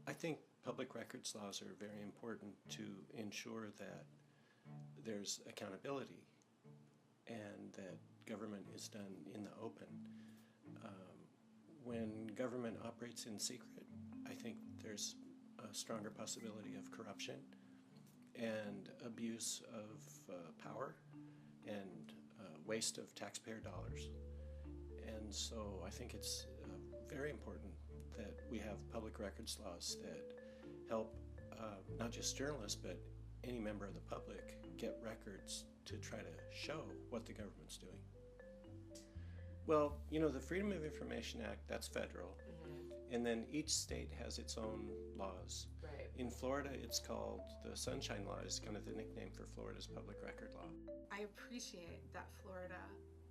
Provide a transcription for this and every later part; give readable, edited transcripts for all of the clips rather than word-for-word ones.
I think public records laws are very important to ensure that there's accountability and that government is done in the open. When government operates in secret, I think there's a stronger possibility of corruption and abuse of power and waste of taxpayer dollars. And so I think it's very important that we have public records laws that help not just journalists but any member of the public get records to try to show what the government's doing. Well, you know, the Freedom of Information Act, that's federal. And then each state has its own laws. Right. In Florida, it's called the Sunshine Law, is kind of the nickname for Florida's public record law. I appreciate that Florida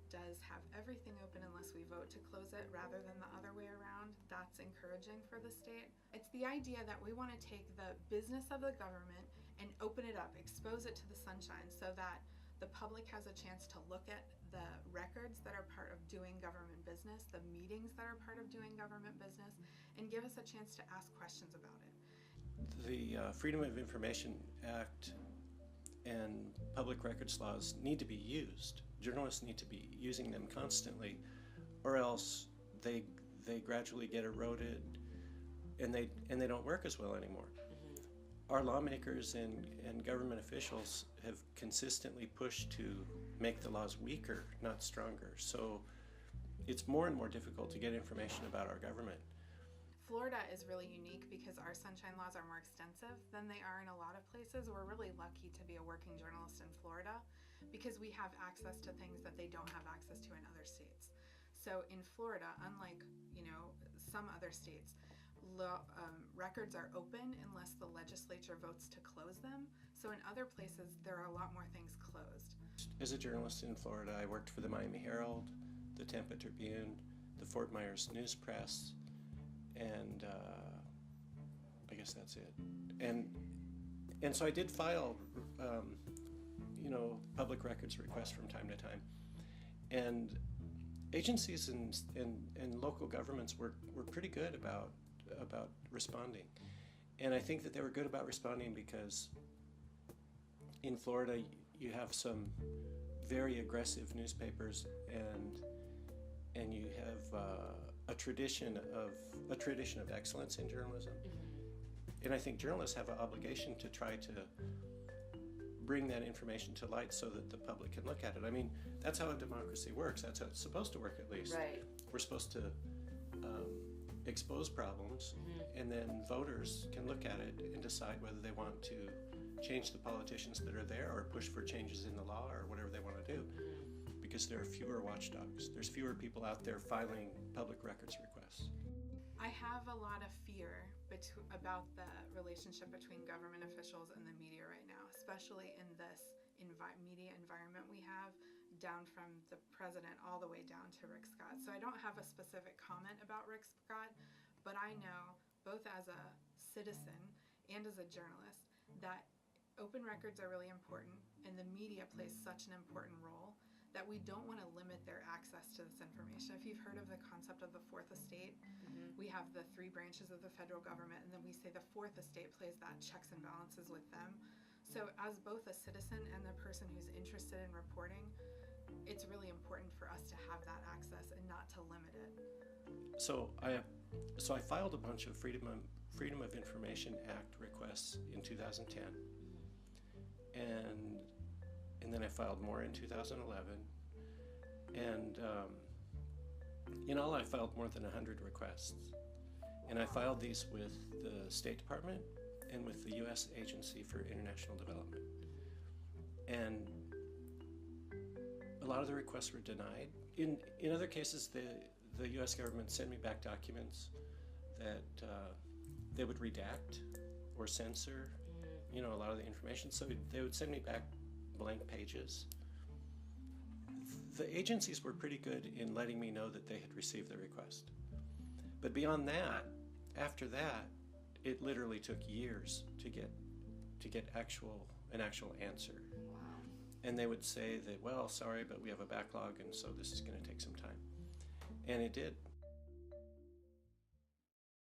does have everything open unless we vote to close it rather than the other way around. That's encouraging for the state. It's the idea that we want to take the business of the government and open it up, expose it to the sunshine so that the public has a chance to look at the records that are part of doing government business, the meetings that are part of doing government business, and give us a chance to ask questions about it. The Freedom of Information Act and public records laws need to be used. Journalists need to be using them constantly, or else they gradually get eroded and they don't work as well anymore. Our lawmakers and government officials have consistently pushed to make the laws weaker, not stronger. So it's more and more difficult to get information about our government. Florida is really unique because our sunshine laws are more extensive than they are in a lot of places. We're really lucky to be a working journalist in Florida because we have access to things that they don't have access to in other states. So in Florida, unlike, you know, some other states, records are open unless the legislature votes to close them. So in other places, there are a lot more things closed. As a journalist in Florida, I worked for the Miami Herald, the Tampa Tribune, the Fort Myers News Press, and I guess that's it. And so I did file, you know, public records requests from time to time. And agencies and local governments were pretty good about responding. And I think that they were good about responding because in Florida you have some very aggressive newspapers and you have a tradition of excellence in journalism. And I think journalists have an obligation to try to bring that information to light so that the public can look at it. I mean, that's how a democracy works. That's how it's supposed to work, at least. Right. We're supposed to expose problems, and then voters can look at it and decide whether they want to change the politicians that are there or push for changes in the law or whatever they want to do, because there are fewer watchdogs. There's fewer people out there filing public records requests. I have a lot of fear about the relationship between government officials and the media right now, especially in this media environment we have, down from the president all the way down to Rick Scott. So I don't have a specific comment about Rick Scott, but I know, both as a citizen and as a journalist, that open records are really important and the media plays such an important role that we don't want to limit their access to this information. If you've heard of the concept of the fourth estate, we have the three branches of the federal government, and then we say the fourth estate plays that checks and balances with them. So as both a citizen and the person who's interested in reporting, it's really important for us to have that access and not to limit it. So I filed a bunch of Freedom of Information Act requests in 2010, and then I filed more in 2011, and in all I filed more than 100 requests, and I filed these with the State Department and with the U.S. Agency for International Development, and a lot of the requests were denied. In other cases, the U.S. government sent me back documents that they would redact or censor, you know, a lot of the information, so they would send me back blank pages. The agencies were pretty good in letting me know that they had received the request. But beyond that, after that, it literally took years to get an actual answer. Wow. And they would say that, well, sorry, but we have a backlog, and so this is going to take some time. And it did.